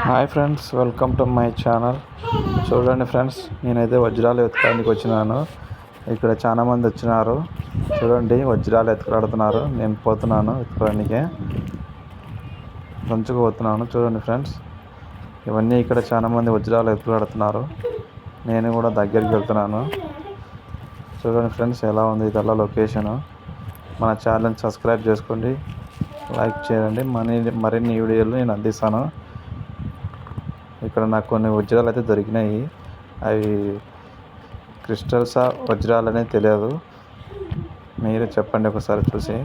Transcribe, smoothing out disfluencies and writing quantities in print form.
Hi friends, welcome to my channel. చూడండి friends, నేనైతే వజ్రాలు ఎత్తుకోవడానికి వచ్చినాను. ఇక్కడ చాలా మంది వచ్చినారు. చూడండి, వజ్రాలు ఎత్తుకులాడుతున్నారు. నేను పోతున్నాను ఎత్తుకోవడానికి, దంచుకు పోతున్నాను. చూడండి ఫ్రెండ్స్, ఇవన్నీ ఇక్కడ చాలా మంది వజ్రాలు ఎత్తుకులాడుతున్నారు. నేను కూడా దగ్గరికి వెళ్తున్నాను. చూడండి ఫ్రెండ్స్, ఎలా ఉంది ఇదల్లా లొకేషను. మన ఛానల్ని సబ్స్క్రైబ్ చేసుకోండి, లైక్ చేయండి. మరిన్ని వీడియోలు నేను అందిస్తాను. ఇక్కడ నాకు కొన్ని వజ్రాలు అయితే దొరికినాయి. అవి క్రిస్టల్సా వజ్రాలు అనేది తెలియదు. మీరే చెప్పండి ఒకసారి చూసి.